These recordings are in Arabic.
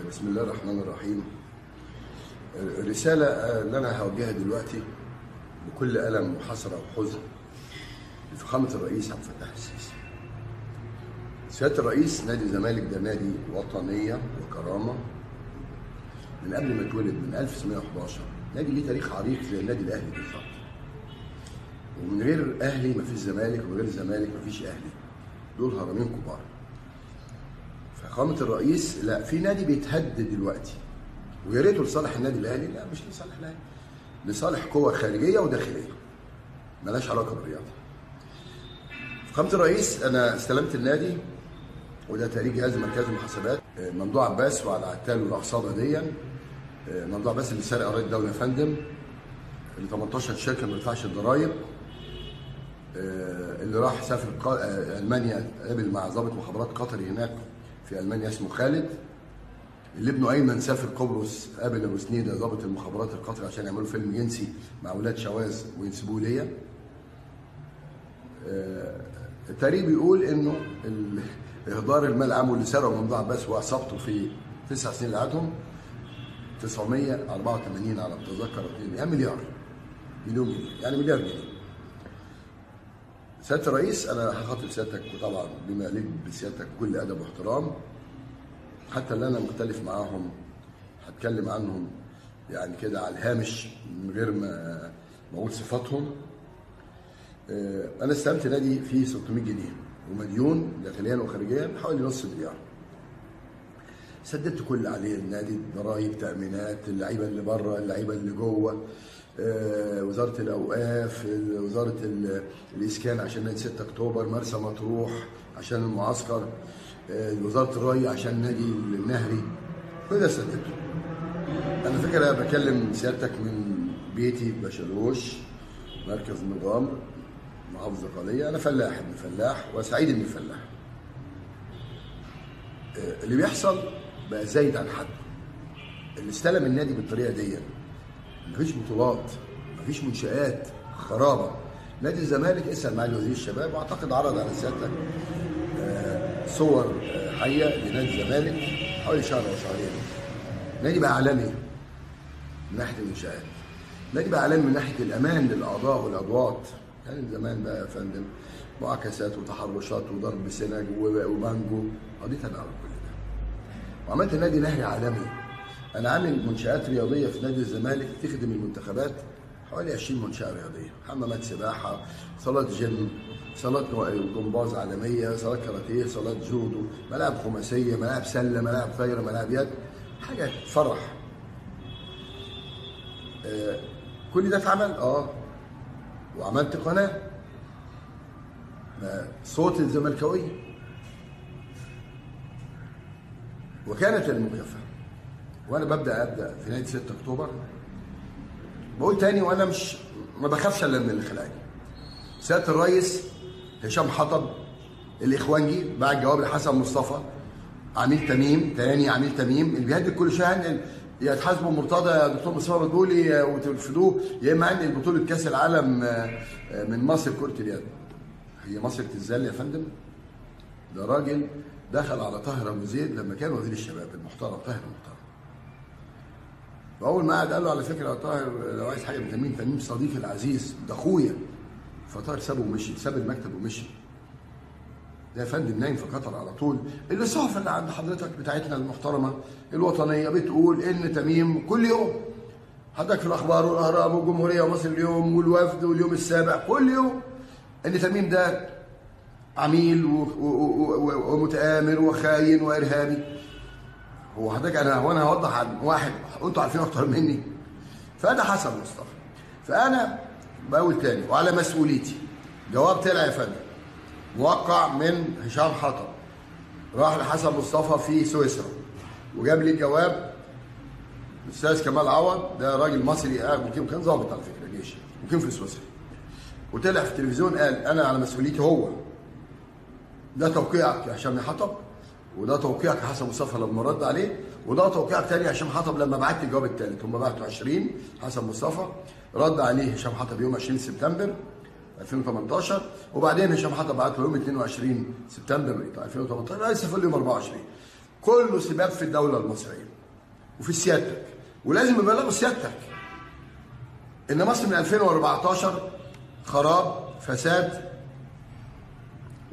بسم الله الرحمن الرحيم. الرسالة اللي أنا هوجهها دلوقتي بكل ألم وحسرة وحزن لفخامة الرئيس عبد الفتاح السيسي. سيادة الرئيس، نادي الزمالك ده نادي وطنية وكرامة من قبل ما اتولد، من 1911. نادي ليه تاريخ عريق زي النادي الأهلي بالظبط. ومن غير أهلي مفيش زمالك، ومن غير الزمالك مفيش أهلي. دول هرمين كبار. فخامة الرئيس، لا، في نادي بيتهد دلوقتي ويا ريته لصالح النادي الاهلي، لا مش لصالح الاهلي، لصالح قوى خارجيه وداخليه مالهاش علاقه بالرياضه. فخامة الرئيس، انا استلمت النادي وده تقرير جهاز مركز المحاسبات، ممدوح عباس وعلى عتال والعصابه دي. ممدوح عباس اللي سرق اراضي الدوله يا فندم، اللي 18 شركه ما بيدفعش الضرايب، اللي راح سافر المانيا، قابل مع ضابط مخابرات قطري هناك في المانيا اسمه خالد، اللي ابنه ايمن سافر قبرص قابل ابو سنيده ضابط المخابرات القطري عشان يعملوا فيلم جنسي مع اولاد شواذ وينسبوه ليا. التاريخ بيقول انه اهدار المال عام اللي سرقه ممدوح عباس وعصابته في 9 سنين اللي قعدهم 984 على ما اتذكر، يعني مليون جنيه، يعني مليار جنيه. سيادة الرئيس، أنا هخاطب سيادتك وطبعا بما يليق بسيادتك كل أدب واحترام، حتى اللي أنا مختلف معاهم هتكلم عنهم يعني كده على الهامش من غير ما أقول صفاتهم. أنا استلمت نادي فيه 600 جنيه ومديون داخليا وخارجيا بحوالي نص مليار. سددت كل اللي عليه النادي، ضرايب، تأمينات، اللعيبة اللي بره، اللعيبة اللي جوه، وزارة الأوقاف، وزارة الإسكان عشان نادي 6 أكتوبر، مرسى مطروح عشان المعسكر، وزارة الري عشان النادي النهري، كل ده سددته. أنا فاكر بكلم سيادتك من بيتي بشلوش، مركز النظام، محافظة قلية. أنا فلاح، ابن فلاح وسعيد ابن فلاح. اللي بيحصل بقى زايد عن حد. اللي استلم النادي بالطريقة دي، مفيش بطولات، مفيش منشآت، خرابة. نادي الزمالك، اسأل معالي وزير الشباب، واعتقد عرض على سيادتك صور حية لنادي الزمالك حوالي شهر أو شهرين. نادي بقى عالمي من ناحية المنشآت، نادي بقى عالمي من ناحية الأمان للأعضاء والأضواط. يعني زمان بقى يا فندم معاكسات وتحرشات وضرب بسنج وبانجو، قضيت أنا على كل ده. وعملت نادي نهري عالمي. أنا عامل منشآت رياضية في نادي الزمالك تخدم المنتخبات، حوالي 20 منشأة رياضية، حمامات سباحة، صالات جيم، صالات جمباز عالمية، صالات كاراتيه، صالات جودو، ملاعب خماسية، ملاعب سلة، ملاعب طايرة، ملاعب يد، حاجة تفرح. كل ده اتعمل، وعملت قناة صوت الزملكاوية، وكانت المكافأة. وانا ببدا في نادي 6 اكتوبر، بقول تاني وانا ما بخافش الا من اللي خلقني. سياده الرئيس هشام حطب الاخوانجي بعت جواب لحسن مصطفى، عميل تميم، تاني عميل تميم اللي بيهدد كل شويه يا تحاسبوا مرتضى يا دكتور مصطفى بتقولي وترفضوه، يا اما عندي بطوله كاس العالم من مصر كره اليد. هي مصر تتذل يا فندم؟ ده راجل دخل على طاهر ابو زيد لما كان وزير الشباب، المحترم طاهر المحترم. واول ما قعد قال له على فكره يا طاهر لو عايز حاجه من تميم صديقي العزيز ده اخويا. فطاهر سابه ومشي، ساب المكتب ومشي. ده يا فندم نايم في قطر على طول. الصحف اللي عند حضرتك بتاعتنا المحترمه الوطنيه بتقول ان تميم كل يوم، حضرتك في الاخبار والاهرام والجمهوريه ومصر اليوم والوفد واليوم السابع، كل يوم ان تميم ده عميل ومتآمر وخاين وارهابي. هو حضرتك انا هوضح عن واحد انتوا عارفينه اكتر مني. فانا حسن مصطفى، فانا بقول تاني وعلى مسؤوليتي، جواب طلع يا فندم موقع من هشام حطب، راح لحسن مصطفى في سويسرا، وجاب لي جواب الاستاذ كمال عوض، ده راجل مصري كان ضابط على فكره جيش وكان في سويسرا، وطلع في التلفزيون قال انا على مسؤوليتي. هو ده توقيعك يا هشام حطب، وده توقيعك يا حسن مصطفى لما رد عليه، وده توقيعك تاني يا هشام حطب لما بعت الجواب الثالث. هم بعتوا 20، حسن مصطفى رد عليه هشام حطب يوم 20 سبتمبر 2018، وبعدين هشام حطب بعت له يوم 22 سبتمبر 2018، لسه في اليوم 24. كله سباب في الدوله المصريه. وفي سيادتك، ولازم يبلغوا سيادتك ان مصر من 2014 خراب فساد،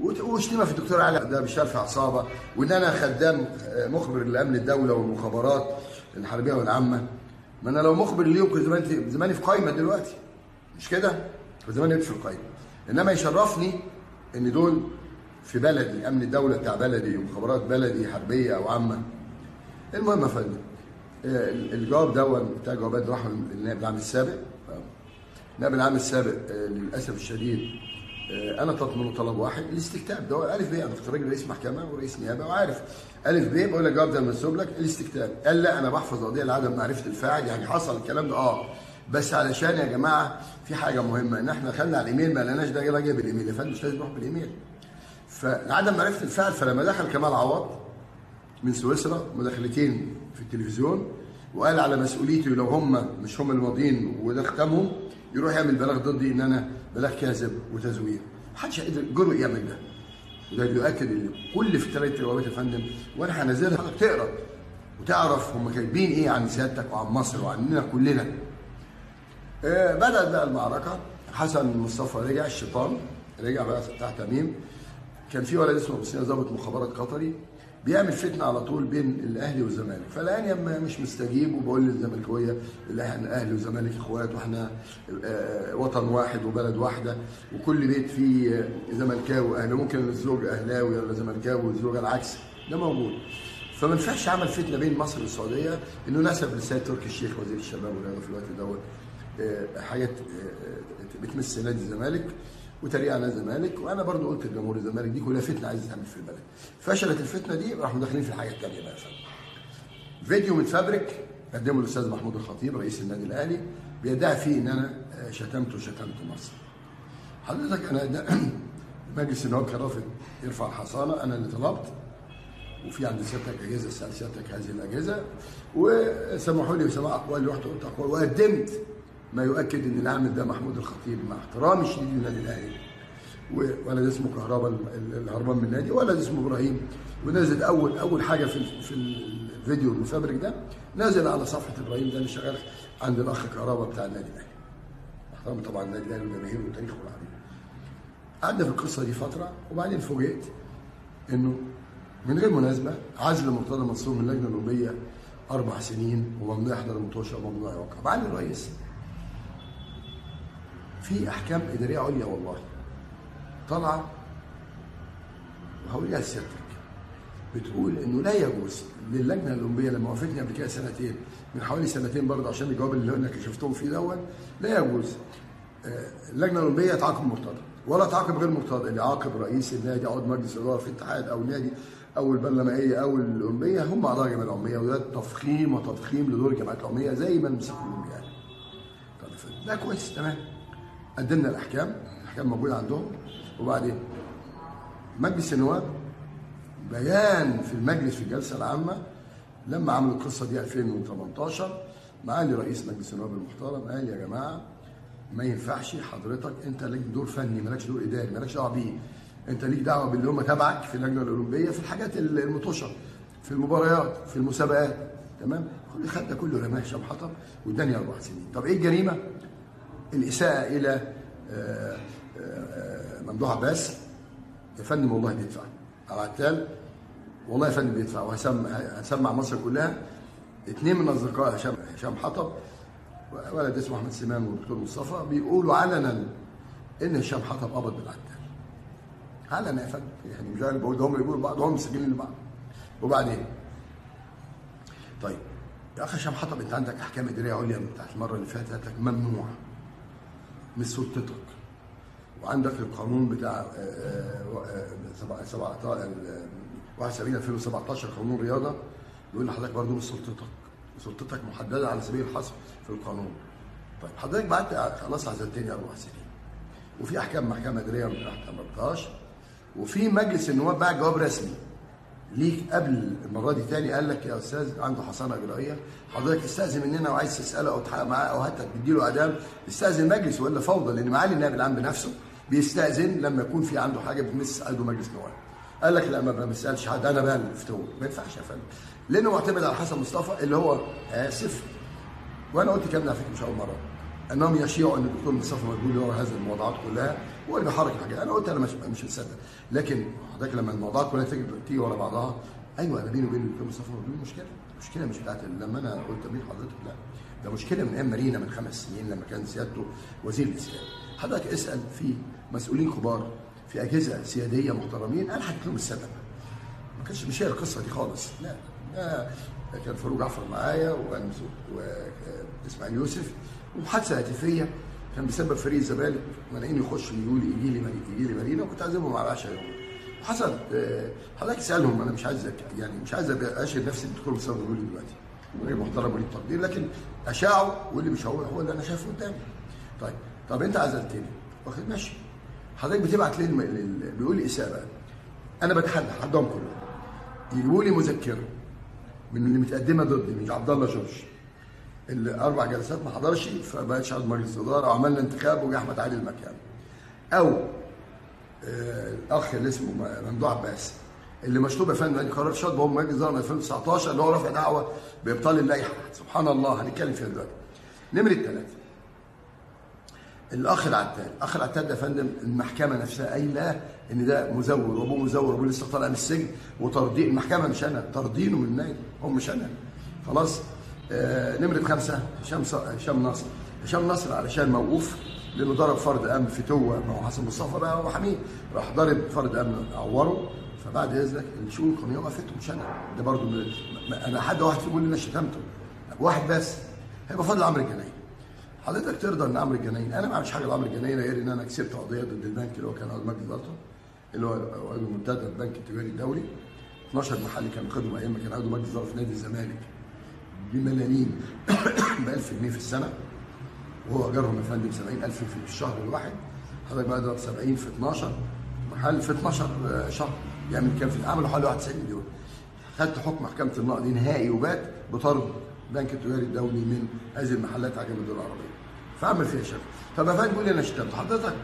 وشتيمه في الدكتور علي ده بيشتغل في عصابه، وان انا خدام مخبر لامن الدوله والمخابرات الحربيه والعامه. ما انا لو مخبر اليوم كنت زماني في قايمه دلوقتي، مش كده؟ كنت زماني في القايمه. انما يشرفني ان دول في بلدي، امن الدوله بتاع بلدي ومخابرات بلدي حربيه او عامه. المهم يا فندم، الجواب ده بتاع جوابات راحوا للنائب العام السابق. النائب العام السابق للاسف الشديد انا طلبت منه طلب واحد، الاستكتاب. ده الف ب، انا كنت راجل رئيس محكمه ورئيس نيابه وعارف الف ب. بقول لك الجواب ده منسوب لك الاستكتاب. قال لا انا بحفظ قضيه لعدم معرفه الفاعل. يعني حصل الكلام ده بس علشان يا جماعه في حاجه مهمه، ان احنا دخلنا على الايميل ما لقيناش ده جاي بالايميل. يا فندم مش لازم نروح بالايميل. فعدم معرفه الفاعل، فلما دخل كمال عوض من سويسرا مداخلتين في التلفزيون وقال على مسؤوليتي لو هم مش هم الماضيين وده ختمهم يروح يعمل بلاغ ضدي ان انا بلاغ كاذب وتزوير. محدش قادر جرؤ يعمل ده. وده بيؤكد ان كل في الثلاث جوابات يا فندم، وانا هنزلها حضرتك تقرا وتعرف هم كاتبين ايه عن سيادتك وعن مصر وعننا كلنا. بدأت بقى المعركه. حسن مصطفى رجع، الشيطان رجع بقى بتاع تميم. كان في ولد اسمه حسين ضابط مخابرات قطري بيعمل فتنه على طول بين الاهلي والزمالك، فالان مش مستجيب وبقول للزملكاويه الاهلي والزمالك اخوات واحنا وطن واحد وبلد واحده وكل بيت فيه زملكاوي واهلي، ممكن الزوج اهلاوي ولا زملكاوي والزوجه العكس، ده موجود. فما ينفعش عمل فتنه بين مصر والسعوديه انه نسب للسيد تركي الشيخ وزير الشباب والرياضه في الوقت دوت حاجات بتمس نادي الزمالك وتريق على الزمالك. وانا برضو قلت لجمهور الزمالك دي كلها فتنه عايز تعمل في البلد. فشلت الفتنه دي، راحوا داخلين في الحاجه الثانيه بقى. فيديو متفبرك قدمه الاستاذ محمود الخطيب رئيس النادي الاهلي بيدعي فيه ان انا شتمت مصر. حضرتك انا مجلس النواب كان رافض يرفع الحصانه، انا اللي طلبت وفي عند سيادتك اجهزه سال سيادتك هذه الاجهزه وسمحوا لي بسماع اقوال، رحت قلت اقوال وقدمت ما يؤكد ان اللي عامل ده محمود الخطيب مع احترامي الشديد للنادي الاهلي. ولد اسمه كهربا الهربان من النادي، ولد اسمه ابراهيم. ونزل اول حاجه في الفيديو المفبرك ده، نازل على صفحه ابراهيم ده اللي شغال عند الاخ كهربا بتاع النادي الاهلي. احترام طبعا النادي الاهلي وجماهيره وتاريخه العريض. قعدنا في القصه دي فتره وبعدين فوجئت انه من غير مناسبه عزل مرتضى منصور من اللجنه الاولمبيه 4 سنين وممنوع يحضر المطوشه وممنوع يوقع. معالي الرئيس في احكام اداريه عليا والله طالعه وهقولها لسيادتك بتقول انه لا يجوز للجنه الاولمبيه لما وافقتني قبل كده سنتين، من حوالي سنتين برضه عشان الجواب اللي انا كشفتهم فيه دوت، لا يجوز اللجنه الاولمبيه تعاقب مرتضى ولا تعاقب غير مرتضى. اللي عاقب رئيس النادي او مجلس الاداره في الاتحاد او النادي او البرلمانيه او الاولمبيه هم اعضاء الجمعيه العموميه، وده تفخيم وتضخيم لدور الجمعيات العموميه زي ما المسكوا الاولمبياد. طب ده كويس تمام. قدمنا الاحكام موجوده عندهم. وبعدين مجلس النواب بيان في المجلس في الجلسه العامه لما عملوا القصه دي 2018 معالي رئيس مجلس النواب المحترم قال يا جماعه ما ينفعش حضرتك انت ليك دور فني مالكش دور اداري مالكش دعوه بيه، انت ليك دعوه باللي هم تبعك في اللجنه الاولمبيه في الحاجات المطوشه في المباريات في المسابقات تمام. خد ده كله رماه هشام حطب واداني 4 سنين. طب ايه الجريمه؟ الاساءه الى ممدوح عباس. يا فندم والله بيدفع على عتال، والله يا فندم بيدفع وهسمع مصر كلها. 2 من اصدقاء هشام حطب ولد اسمه احمد سمان والدكتور مصطفى بيقولوا علنا ان هشام حطب قبض بالعتال. علنا يا فندم، يعني مش عارف بقول ده هم بيقولوا لبعض وهم مسجلين لبعض. وبعدين طيب يا اخي هشام حطب انت عندك احكام اداريه عليا من بتاعت المره اللي فاتت لك ممنوع من سلطتك، وعندك القانون بتاع 71/2017 قانون رياضه بيقول لحضرتك برضه مش سلطتك محدده على سبيل الحصر في القانون. طيب حضرتك بعد خلاص عزلتني 4 سنين وفي احكام محكمه اداريه ما احترمتهاش، وفي مجلس النواب بعت جواب رسمي ليك قبل المره دي تاني قال لك يا استاذ عنده حصانه اجرائيه حضرتك استاذن مننا وعايز تساله او تحقق معاه او حتى تديله اعدام استاذن المجلس ولا فوضى، لان معالي النائب العام بنفسه بيستاذن لما يكون في عنده حاجه بتمس عضو مجلس نواب. قال لك لا ما بسالش حد، انا بقى الفتوى. ما ينفعش يا فندم، لانه معتمد على حسن مصطفى اللي هو اسف، وانا قلت كلام على فكره مش اول مره، انهم يشيعوا ان الدكتور مصطفى مدبولي هو هذه الموضوعات كلها، هو اللي بيحرك الحاجات. انا قلت انا مش مصدق، لكن حضرتك لما الموضوعات كلها تيجي ورا بعضها، ايوه انا بيني وبين الدكتور مصطفى مدبولي مشكله مش بتاعت لما انا قلت بين حضرتك، لا ده مشكله من ايام مارينا من 5 سنين لما كان سيادته وزير الاسكان. حضرتك اسال في مسؤولين كبار في اجهزه سياديه محترمين، انا حكيت لهم السبب. ما كانش مش هي القصه دي خالص، لا كان فاروق جعفر معايا واسماعيل يوسف، ومحادثه هاتفيه كان بسبب فريق الزمالك مانعين يخش يقول يجي لي مارينا، وكنت عازمهم على العشاء يوم. وحصل حضرتك اسالهم، انا مش عايز اشهد نفسي الدكتور مصطفى مدبولي دلوقتي، راجل محترم وليه تقدير، لكن اشاعه واللي مش هو اللي انا شايفه قدامي. طب انت عزلتني، واخد ماشي. حضرتك بتبعت لي بيقول لي اساءه، انا بتحدى حدهم كلهم يجيبوا لي مذكره من اللي متقدمه ضدي من عبد الله جورج، اللي 4 جلسات ما حضرش فبقتش عضو مجلس الاداره وعملنا انتخاب وجه احمد علي المكان، او الاخ اللي اسمه ممدوح عباس اللي مشطوب يا فندم ادي قرار شطب هو مجلس الاداره من 2019 اللي هو رافع دعوه بابطال اللائحه، سبحان الله هنتكلم فيها دلوقتي. نمره 3 الاخ العتال ده يا فندم المحكمه نفسها قايله ان ده مزور وابوه مزور وابوه لسه طالع من السجن وترضيه، المحكمه مش انا، ترضينه من النادي هو مش انا. خلاص. نمره 5 هشام نصر علشان موقوف لانه ضرب فرد امن في توه مع حسن مصطفى بقى وحميد، راح ضرب فرد امن عوره، فبعد اذنك الشؤون القانونيه وقفته مش انا، ده برضه انا حد واحد يقول لي انا شتمته، واحد بس هيبقى فضل عمرو الجنايني. حضرتك ترضى ان عمرو الجنايني، انا ما عملتش حاجه لعمرو الجنايني غير ان انا كسبت قضيه ضد البنك اللي هو كان عضو مجلس الاداره اللي هو عضو منتدى البنك التجاري الدولي، 12 محل كان خدهم ايام ما كان عضو مجلس الاداره في نادي الزمالك بملاليم ب 1000 جنيه في السنه، وهو اجرهم يا فندم 70000 في الشهر الواحد. حضرتك بقى اضرب 70 في 12 محل في 12 شهر يعمل كام؟ في عملوا حوالي 91 مليون. خدت حكم محكمه النقد نهائي وبات بطرد البنك التجاري الدولي من هذه المحلات عجم الدول العربيه. فاعمل فيها شغل. طب يا فندم بيقول لي انا شتمت حضرتك،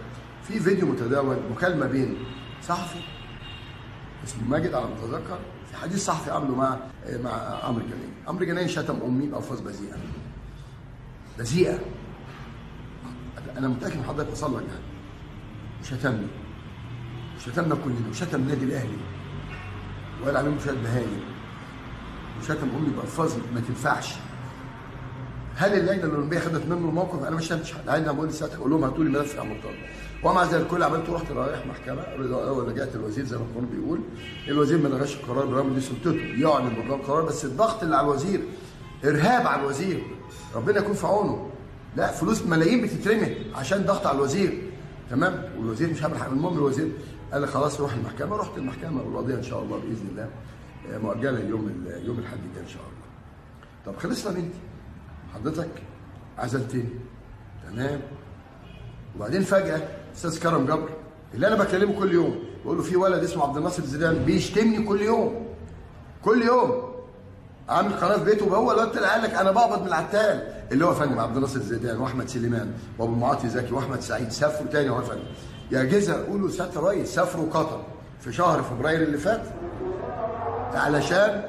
في فيديو متداول مكالمه بين صحفي اسمه ماجد على ما اتذكر، في حديث صحفي عامله مع عمرو الجنايني. عمرو الجنايني شتم امي بالفاظ بذيئه. انا متاكد ان حضرتك وصل لك ده. شتمنا كلنا، وشتم النادي الاهلي وقال عليهم شويه بهايم، وشتم امي بالفاظ ما تنفعش. هل اللجنه الاولمبيه خدت منه الموقف؟ انا ما شتمتش حد، انا بقول لساعتك اقول لهم هاتوا لي ملف يا مرتضى. ومع ذلك كل عملته رحت رايح محكمه، رجعت الوزير زي ما القانون بيقول، الوزير ما لغاش القرار برغم دي سلطته يعلن بطلان القرار، بس الضغط اللي على الوزير ارهاب على الوزير، ربنا يكون في عونه. لا فلوس ملايين بتترمي عشان ضغط على الوزير، تمام؟ والوزير مش عامل حاجه. المهم الوزير قال لي خلاص روح المحكمه، رحت المحكمه والقضيه ان شاء الله باذن الله مؤجله يوم الاحد الجاي ان شاء الله. طب خلصنا من دي، حضرتك عزلتني تمام، وبعدين فجاه استاذ كرم جبر اللي انا بكلمه كل يوم بقول له في ولد اسمه عبد الناصر زيدان بيشتمني كل يوم عامل قناه في بيته، وهو اللي قال لك انا بقبض من العتال اللي هو فندم عبد الناصر زيدان واحمد سليمان وابو معاطي زكي واحمد سعيد سافروا تاني. هو فندم يا جزا قولوا سياده الرئيس سافروا قطر في شهر فبراير اللي فات علشان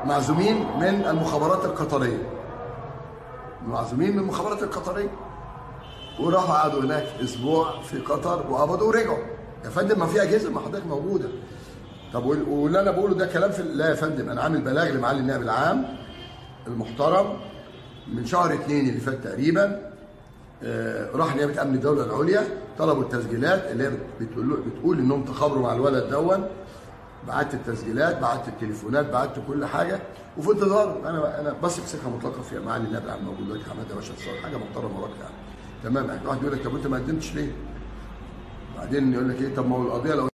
معزومين من المخابرات القطريه، وراحوا قعدوا هناك اسبوع في قطر وقبضوا ورجعوا. يا فندم ما في اجهزه ما حضرتك موجوده. طب واللي انا بقوله ده كلام لا يا فندم، انا عامل بلاغ لمعالي النائب العام المحترم من شهر 2 اللي فات تقريبا، راح نيابه امن الدوله العليا طلبوا التسجيلات اللي هي بتقول انهم تخابروا مع الولد دون، بعت التسجيلات، بعت التليفونات، بعت كل حاجه، وفي انتظار انا بثق ثقه مطلقه في معالي النائب العام موجود دلوقتي حماده باشا الصالح، حاجه محترمه وراك يعني تمام. واحد يقول لك طب انت ما قدمتش ليه؟ بعدين يقول لك ايه، طب ما هو القضيه لو